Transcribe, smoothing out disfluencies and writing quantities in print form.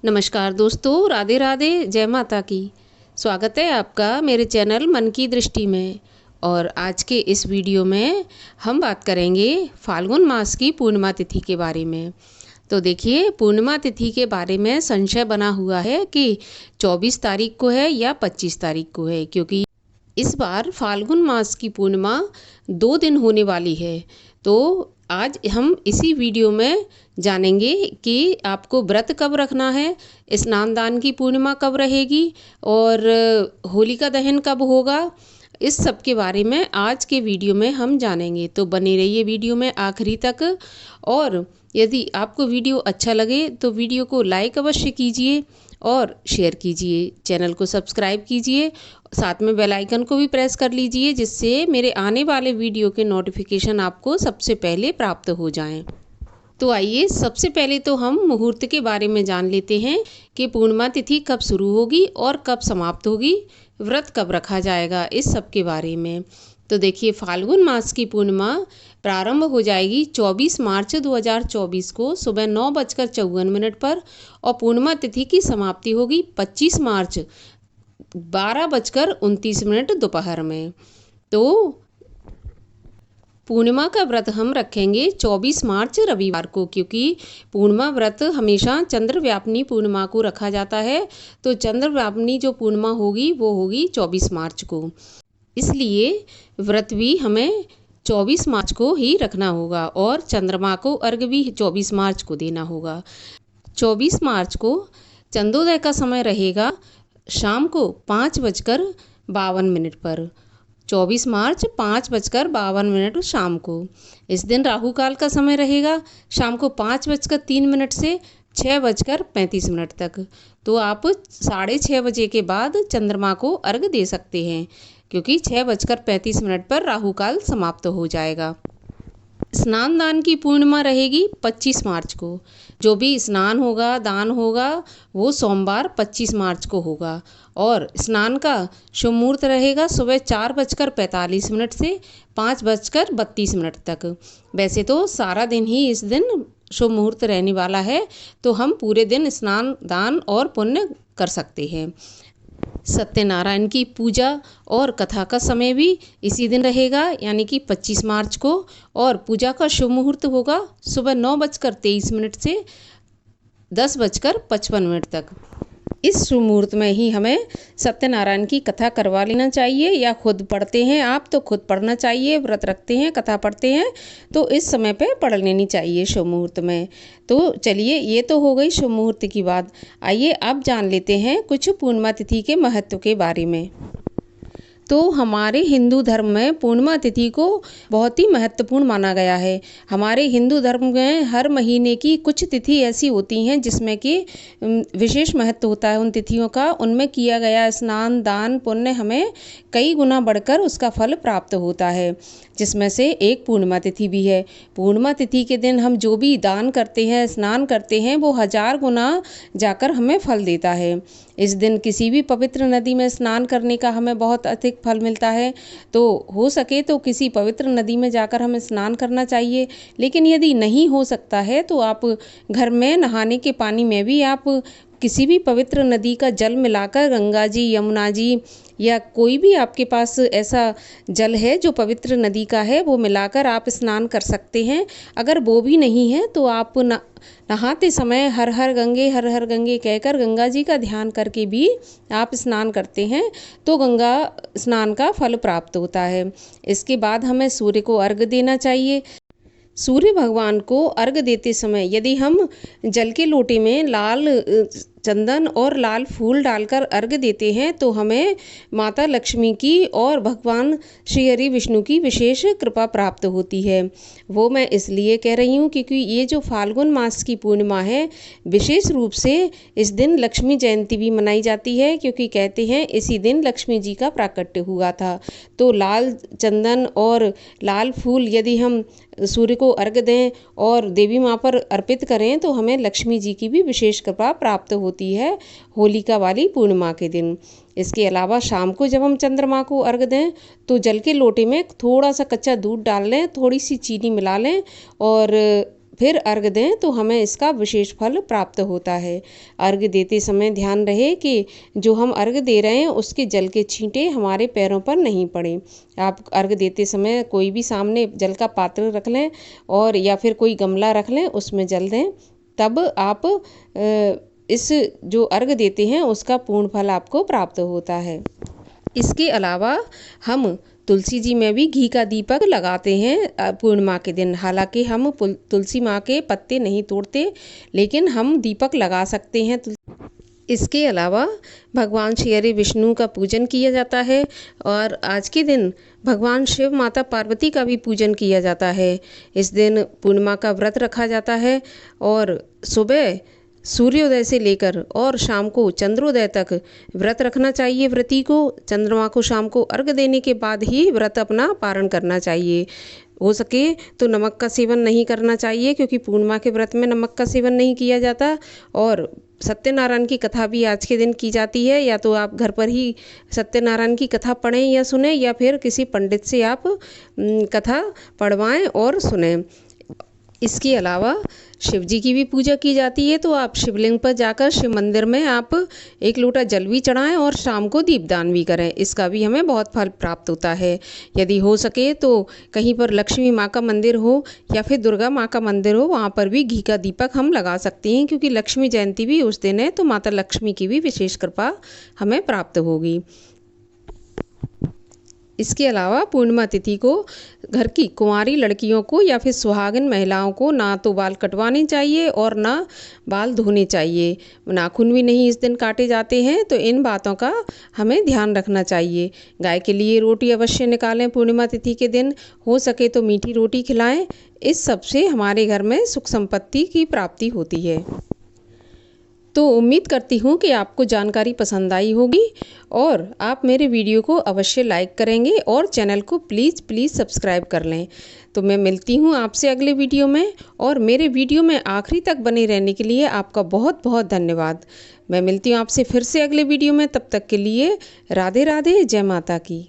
नमस्कार दोस्तों, राधे राधे, जय माता की। स्वागत है आपका मेरे चैनल मन की दृष्टि में। और आज के इस वीडियो में हम बात करेंगे फाल्गुन मास की पूर्णिमा तिथि के बारे में। तो देखिए, पूर्णिमा तिथि के बारे में संशय बना हुआ है कि 24 तारीख को है या 25 तारीख को है, क्योंकि इस बार फाल्गुन मास की पूर्णिमा 2 दिन होने वाली है। तो आज हम इसी वीडियो में जानेंगे कि आपको व्रत कब रखना है, स्नान दान की पूर्णिमा कब रहेगी और होलिका दहन कब होगा। इस सब के बारे में आज के वीडियो में हम जानेंगे, तो बने रहिए वीडियो में आखिरी तक। और यदि आपको वीडियो अच्छा लगे तो वीडियो को लाइक अवश्य कीजिए और शेयर कीजिए, चैनल को सब्सक्राइब कीजिए, साथ में बेल आइकन को भी प्रेस कर लीजिए, जिससे मेरे आने वाले वीडियो के नोटिफिकेशन आपको सबसे पहले प्राप्त हो जाएं। तो आइए, सबसे पहले तो हम मुहूर्त के बारे में जान लेते हैं कि पूर्णिमा तिथि कब शुरू होगी और कब समाप्त होगी, व्रत कब रखा जाएगा, इस सब के बारे में। तो देखिए, फाल्गुन मास की पूर्णिमा प्रारंभ हो जाएगी 24 मार्च 2024 को सुबह 9:54 पर और पूर्णिमा तिथि की समाप्ति होगी 25 मार्च 12:29 दोपहर में। तो पूर्णिमा का व्रत हम रखेंगे 24 मार्च रविवार को, क्योंकि पूर्णिमा व्रत हमेशा चंद्र व्यापनी पूर्णिमा को रखा जाता है। तो चंद्र व्यापनी जो पूर्णिमा होगी वो होगी 24 मार्च को, इसलिए व्रत भी हमें 24 मार्च को ही रखना होगा और चंद्रमा को अर्घ्य भी 24 मार्च को देना होगा। 24 मार्च को चंद्रोदय का समय रहेगा शाम को 5:52 पर। 24 मार्च 5:52 शाम को। इस दिन राहु काल का समय रहेगा शाम को 5:03 से 6:35 तक। तो आप 6:30 बजे के बाद चंद्रमा को अर्घ दे सकते हैं, क्योंकि 6:35 पर राहु काल समाप्त हो जाएगा। स्नान दान की पूर्णिमा रहेगी 25 मार्च को। जो भी स्नान होगा, दान होगा, वो सोमवार 25 मार्च को होगा। और स्नान का शुभ मुहूर्त रहेगा सुबह 4:45 से 5:32 तक। वैसे तो सारा दिन ही इस दिन शुभ मुहूर्त रहने वाला है, तो हम पूरे दिन स्नान दान और पुण्य कर सकते हैं। सत्यनारायण की पूजा और कथा का समय भी इसी दिन रहेगा, यानी कि 25 मार्च को। और पूजा का शुभ मुहूर्त होगा सुबह 9:23 से 10:55 तक। इस शुभ मुहूर्त में ही हमें सत्यनारायण की कथा करवा लेना चाहिए, या खुद पढ़ते हैं आप तो खुद पढ़ना चाहिए, व्रत रखते हैं कथा पढ़ते हैं तो इस समय पे पढ़ लेनी चाहिए शुभ मुहूर्त में। तो चलिए, ये तो हो गई शुभ मुहूर्त की बात। आइए अब जान लेते हैं कुछ पूर्णिमा तिथि के महत्व के बारे में। तो हमारे हिंदू धर्म में पूर्णिमा तिथि को बहुत ही महत्वपूर्ण माना गया है। हमारे हिंदू धर्म में हर महीने की कुछ तिथि ऐसी होती हैं जिसमें कि विशेष महत्व होता है उन तिथियों का। उनमें किया गया स्नान दान पुण्य हमें कई गुना बढ़कर उसका फल प्राप्त होता है, जिसमें से एक पूर्णिमा तिथि भी है। पूर्णिमा तिथि के दिन हम जो भी दान करते हैं, स्नान करते हैं, वो 1000 गुना जाकर हमें फल देता है। इस दिन किसी भी पवित्र नदी में स्नान करने का हमें बहुत अधिक फल मिलता है। तो हो सके तो किसी पवित्र नदी में जाकर हमें स्नान करना चाहिए। लेकिन यदि नहीं हो सकता है तो आप घर में नहाने के पानी में भी आप किसी भी पवित्र नदी का जल मिलाकर, गंगा जी, यमुना जी, या कोई भी आपके पास ऐसा जल है जो पवित्र नदी का है, वो मिलाकर आप स्नान कर सकते हैं। अगर वो भी नहीं है तो आप नहाते समय हर हर गंगे कहकर गंगा जी का ध्यान करके भी आप स्नान करते हैं तो गंगा स्नान का फल प्राप्त होता है। इसके बाद हमें सूर्य को अर्घ्य देना चाहिए। सूर्य भगवान को अर्घ्य देते समय यदि हम जल के लोटे में लाल चंदन और लाल फूल डालकर अर्घ्य देते हैं तो हमें माता लक्ष्मी की और भगवान श्री हरि विष्णु की विशेष कृपा प्राप्त होती है। वो मैं इसलिए कह रही हूँ क्योंकि ये जो फाल्गुन मास की पूर्णिमा है, विशेष रूप से इस दिन लक्ष्मी जयंती भी मनाई जाती है, क्योंकि कहते हैं इसी दिन लक्ष्मी जी का प्राकट्य हुआ था। तो लाल चंदन और लाल फूल यदि हम सूर्य को अर्घ्य दें और देवी माँ पर अर्पित करें तो हमें लक्ष्मी जी की भी विशेष कृपा प्राप्त होती है होलिका वाली पूर्णिमा के दिन। इसके अलावा शाम को जब हम चंद्रमा को अर्घ्य दें तो जल के लोटे में थोड़ा सा कच्चा दूध डाल लें, थोड़ी सी चीनी मिला लें और फिर अर्घ दें तो हमें इसका विशेष फल प्राप्त होता है। अर्घ देते समय ध्यान रहे कि जो हम अर्घ दे रहे हैं उसके जल के छींटे हमारे पैरों पर नहीं पड़े। आप अर्घ देते समय कोई भी सामने जल का पात्र रख लें और या फिर कोई गमला रख लें, उसमें जल दें, तब आप इस जो अर्घ देते हैं उसका पूर्ण फल आपको प्राप्त होता है। इसके अलावा हम तुलसी जी में भी घी का दीपक लगाते हैं पूर्णिमा के दिन। हालांकि हम तुलसी माँ के पत्ते नहीं तोड़ते, लेकिन हम दीपक लगा सकते हैं। इसके अलावा भगवान श्री हरि विष्णु का पूजन किया जाता है और आज के दिन भगवान शिव, माता पार्वती का भी पूजन किया जाता है। इस दिन पूर्णिमा का व्रत रखा जाता है और सुबह सूर्योदय से लेकर और शाम को चंद्रोदय तक व्रत रखना चाहिए। व्रती को चंद्रमा को शाम को अर्घ देने के बाद ही व्रत अपना पारण करना चाहिए। हो सके तो नमक का सेवन नहीं करना चाहिए, क्योंकि पूर्णिमा के व्रत में नमक का सेवन नहीं किया जाता। और सत्यनारायण की कथा भी आज के दिन की जाती है। या तो आप घर पर ही सत्यनारायण की कथा पढ़ें या सुने, या फिर किसी पंडित से आप कथा पढ़वाएं और सुने। इसके अलावा शिव जी की भी पूजा की जाती है, तो आप शिवलिंग पर जाकर शिव मंदिर में आप 1 लोटा जल भी चढ़ाएं और शाम को दीपदान भी करें। इसका भी हमें बहुत फल प्राप्त होता है। यदि हो सके तो कहीं पर लक्ष्मी माँ का मंदिर हो या फिर दुर्गा माँ का मंदिर हो, वहाँ पर भी घी का दीपक हम लगा सकते हैं, क्योंकि लक्ष्मी जयंती भी उस दिन है, तो माता लक्ष्मी की भी विशेष कृपा हमें प्राप्त होगी। इसके अलावा पूर्णिमा तिथि को घर की कुंवारी लड़कियों को या फिर सुहागिन महिलाओं को ना तो बाल कटवाने चाहिए और ना बाल धोने चाहिए। नाखून भी नहीं इस दिन काटे जाते हैं, तो इन बातों का हमें ध्यान रखना चाहिए। गाय के लिए रोटी अवश्य निकालें पूर्णिमा तिथि के दिन, हो सके तो मीठी रोटी खिलाएं। इस सब से हमारे घर में सुख संपत्ति की प्राप्ति होती है। तो उम्मीद करती हूँ कि आपको जानकारी पसंद आई होगी और आप मेरे वीडियो को अवश्य लाइक करेंगे और चैनल को प्लीज़ सब्सक्राइब कर लें। तो मैं मिलती हूँ आपसे अगले वीडियो में, और मेरे वीडियो में आखिरी तक बने रहने के लिए आपका बहुत बहुत धन्यवाद। मैं मिलती हूँ आपसे फिर से अगले वीडियो में। तब तक के लिए राधे राधे, जय माता की।